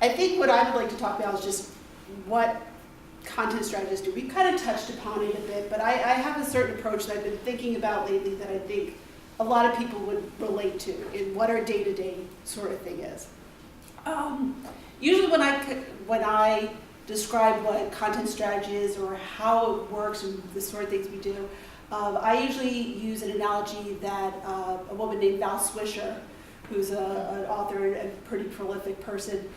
I think what I would like to talk about is just what content strategists do. We kind of touched upon it a bit, but I have a certain approach that I've been thinking about lately that I think a lot of people would relate to in what our day-to-day sort of thing is. Usually when I describe what content strategy is or how it works and the sort of things we do, I usually use an analogy that a woman named Val Swisher, who's an author and a pretty prolific person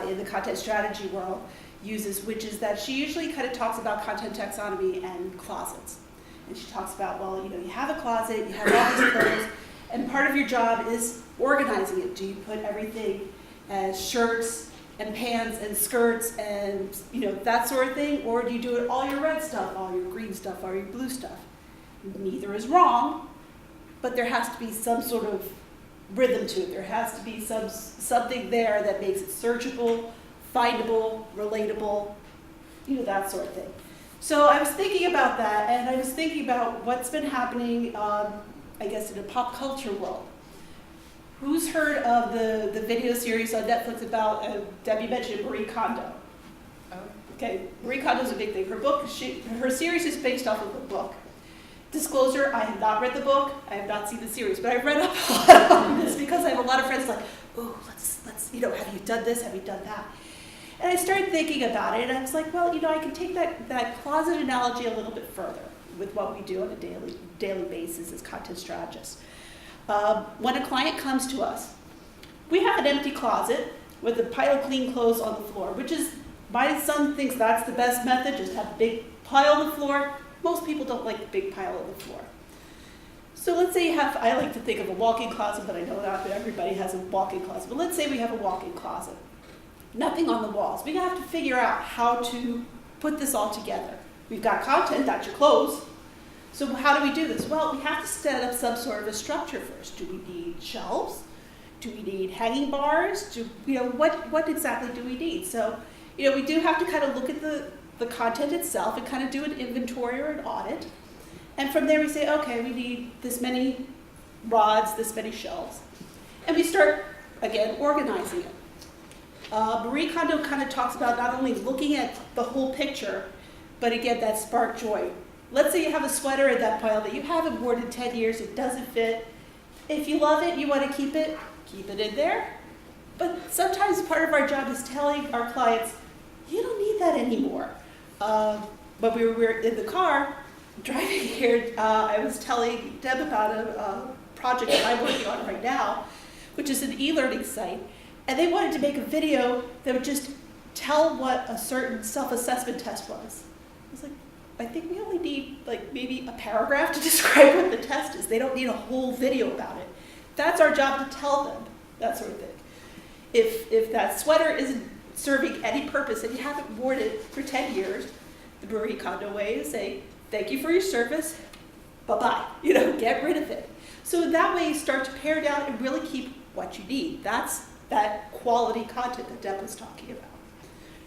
in the content strategy world, uses, which is that she usually kind of talks about content taxonomy and closets. And she talks about, well, you know, you have a closet, you have all these clothes, and part of your job is organizing it. Do you put everything as shirts and pants and skirts and, you know, that sort of thing, or do you do it all your red stuff, all your green stuff, all your blue stuff? Neither is wrong, but there has to be some sort of rhythm to it. There has to be something there that makes it searchable, findable, relatable, you know, that sort of thing. So I was thinking about that, and I was thinking about what's been happening, I guess, in the pop culture world. Who's heard of the video series on Netflix about, Debbie mentioned Marie Kondo? Oh. Okay, Marie Kondo's a big thing. Her series is based off of a book. Disclosure, I have not read the book, I have not seen the series, but I've read up a lot on this because I have a lot of friends like, oh, let's, you know, have you done this, have you done that? And I started thinking about it, and I was like, well, you know, I can take that closet analogy a little bit further with what we do on a daily basis as content strategists. When a client comes to us, we have an empty closet with a pile of clean clothes on the floor, which is, my son thinks that's the best method, just have a big pile on the floor. Most people don't like the big pile on the floor. So let's say you have, I like to think of a walk-in closet, but I know not everybody has a walk-in closet, but let's say we have a walk-in closet. Nothing on the walls. We have to figure out how to put this all together. We've got content, that's your clothes. So how do we do this? Well, we have to set up some sort of a structure first. Do we need shelves? Do we need hanging bars? What exactly do we need? So, you know, we do have to kind of look at the content itself and kind of do an inventory or an audit. And from there we say, okay, we need this many rods, this many shelves. And we start, again, organizing it. Marie Kondo kind of talks about not only looking at the whole picture, but again, that spark joy. Let's say you have a sweater in that pile that you haven't worn in 10 years, it doesn't fit. If you love it, you want to keep it in there. But sometimes part of our job is telling our clients, you don't need that anymore. When we were in the car driving here, I was telling Deb about a project that I'm working on right now, which is an e-learning site. And they wanted to make a video that would just tell what a certain self-assessment test was. I was like, I think we only need like maybe a paragraph to describe what the test is. They don't need a whole video about it. That's our job to tell them, that sort of thing. If that sweater isn't serving any purpose and you haven't worn it for 10 years, the Marie Kondo way is say, thank you for your service, bye-bye, you know, get rid of it. So in that way you start to pare down and really keep what you need. That's that quality content that Deb was talking about.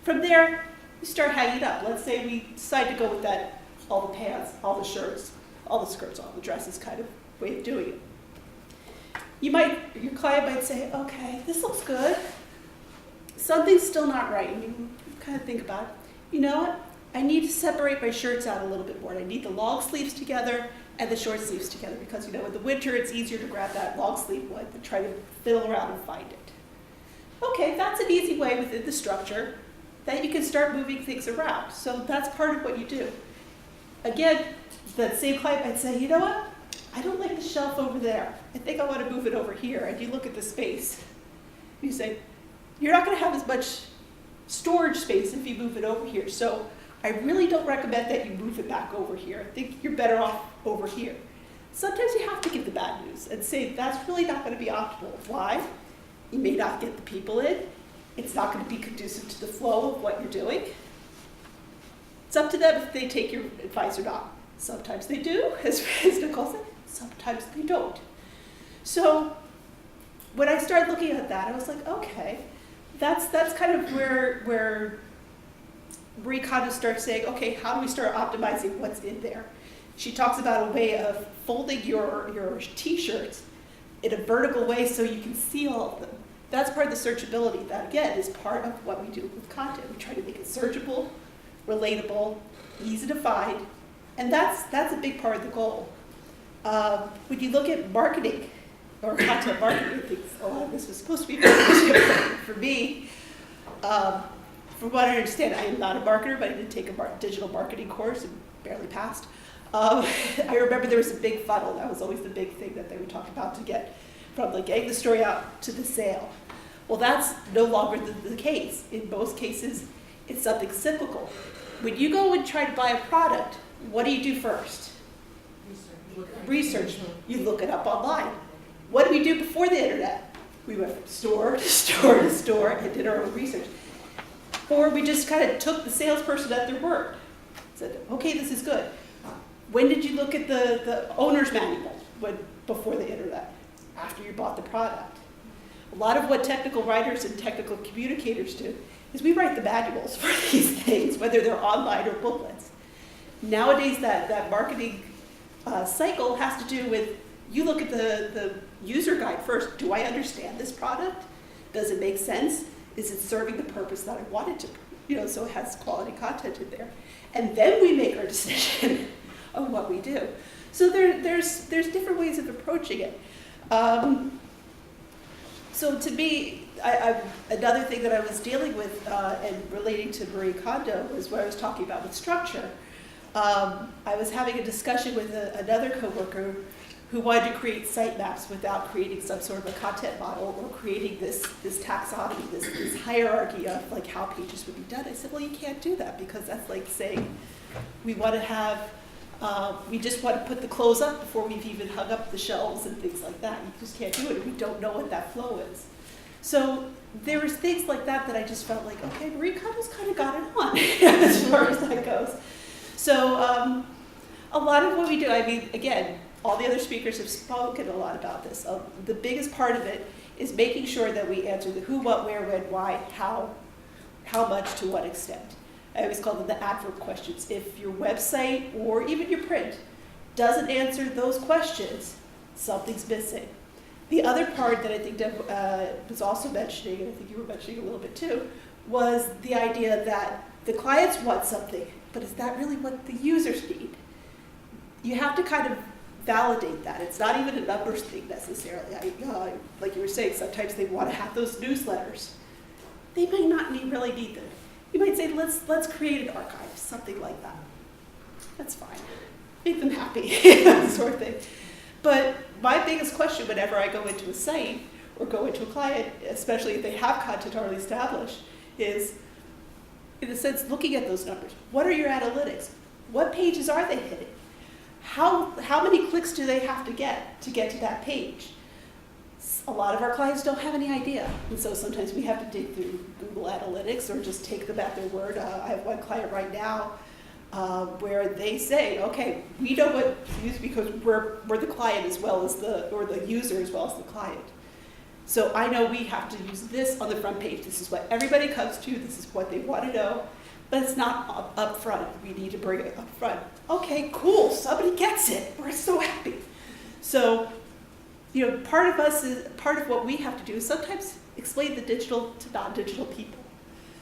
From there, you start hanging up. Let's say we decide to go with that, all the pants, all the shirts, all the skirts, all the dresses kind of way of doing it. Your client might say, okay, this looks good. Something's still not right. And you kind of think about it. You know what? I need to separate my shirts out a little bit more. I need the long sleeves together and the short sleeves together because, you know, in the winter it's easier to grab that long sleeve one than try to fiddle around and find it. Okay, that's an easy way within the structure that you can start moving things around. So that's part of what you do. Again, that same client might say, you know what? I don't like the shelf over there. I think I want to move it over here. And you look at the space. You say, you're not going to have as much storage space if you move it over here. So I really don't recommend that you move it back over here. I think you're better off over here. Sometimes you have to give the bad news and say that's really not going to be optimal. Why? You may not get the people in. It's not going to be conducive to the flow of what you're doing. It's up to them if they take your advice or not. Sometimes they do, as Nicole said. Sometimes they don't. So when I started looking at that, I was like, okay, that's kind of where Marie Kondo starts saying, okay, how do we start optimizing what's in there? She talks about a way of folding your t-shirts in a vertical way so you can see all of them. that's part of the searchability. That, again, is part of what we do with content. We try to make it searchable, relatable, easy to find, and that's a big part of the goal. When you look at marketing, or content marketing, I think a lot of this was supposed to be for me. From what I understand, I am not a marketer, but I did take a digital marketing course and barely passed. I remember there was a big funnel. That was always the big thing that they would talk about to get from like getting the story out to the sale. Well, that's no longer the case. In most cases, it's something cyclical. When you go and try to buy a product, what do you do first? Research. You look it up online. What did we do before the internet? We went from store to store to store and did our own research. Or we just kind of took the salesperson at their word. Said, okay, this is good. When did you look at the owner's manual before the internet? After you bought the product. A lot of what technical writers and technical communicators do is we write the manuals for these things, whether they're online or booklets. Nowadays, that marketing cycle has to do with, you look at the user guide first. Do I understand this product? Does it make sense? Is it serving the purpose that I want it to, so it has quality content in there. And then we make our decision on what we do. So there's different ways of approaching it. So to me, another thing that I was dealing with and relating to Marie Kondo was what I was talking about with structure. I was having a discussion with another coworker who wanted to create sitemaps without creating some sort of a content model or creating this taxonomy, this hierarchy of like how pages would be done. I said, well, you can't do that because that's like saying we want to have, we just want to put the clothes up before we've even hung up the shelves and things like that. You just can't do it. We don't know what that flow is. So there was things like that that I just felt like, okay, Marie Kondo's kind of got it on as far as that goes. So a lot of what we do, I mean, again, all the other speakers have spoken a lot about this. The biggest part of it is making sure that we answer the who, what, where, when, why, how much, to what extent. I always call them the adverb questions. If your website or even your print doesn't answer those questions, something's missing. The other part that I think Deb was also mentioning, and I think you were mentioning a little bit too, was the idea that the clients want something, but is that really what the users need? You have to kind of validate that. It's not even a numbers thing necessarily. Like you were saying, sometimes they want to have those newsletters. They might not really need them. You might say, let's create an archive, something like that. That's fine. Make them happy, that sort of thing. But my biggest question whenever I go into a site or go into a client, especially if they have content already established, is, in a sense, looking at those numbers. What are your analytics? What pages are they hitting? How many clicks do they have to get to that page? A lot of our clients don't have any idea. And so sometimes we have to dig through Google Analytics or just take them at their word. I have one client right now where they say, okay, we know what to use because we're the client as well as or the user as well as the client. So I know we have to use this on the front page. This is what everybody comes to. This is what they want to know. But it's not up front. We need to bring it up front. Okay, cool. Somebody gets it. We're so happy. So, part of what we have to do is sometimes explain the digital to non-digital people.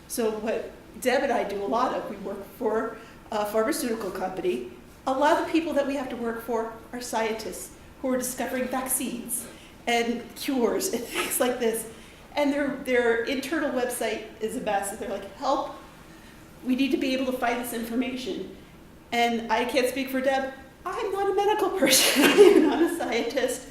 So what Deb and I do a lot of, we work for a pharmaceutical company. A lot of the people that we have to work for are scientists who are discovering vaccines and cures and things like this. And their internal website is a mess. And they're like, help. We need to be able to find this information. And I can't speak for Deb. I'm not a medical person. I'm not a scientist.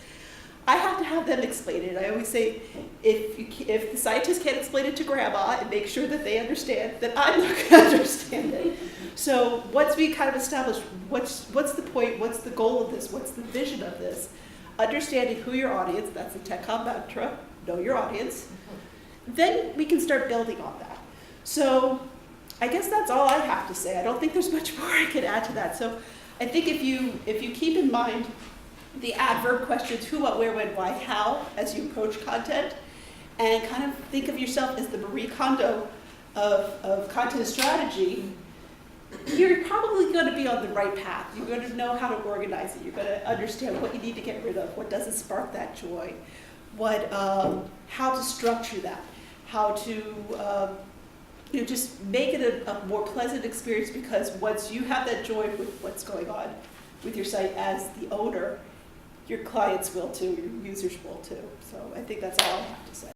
I have to have them explain it. I always say, if the scientists can't explain it to grandma and make sure that they understand, then I'm not going to understand it. So once we kind of establish what's the point, what's the goal of this, what's the vision of this, understanding who your audience, that's the TechCom mantra, know your audience, then we can start building on that. So I guess that's all I have to say. I don't think there's much more I can add to that. So I think if you keep in mind the adverb questions, who, what, where, when, why, how, as you approach content, and kind of think of yourself as the Marie Kondo of content strategy, you're probably going to be on the right path. You're going to know how to organize it. You're going to understand what you need to get rid of, what doesn't spark that joy, how to structure that, how to just make it a more pleasant experience, because once you have that joy with what's going on with your site as the owner, your clients will too, your users will too. So I think that's all I have to say.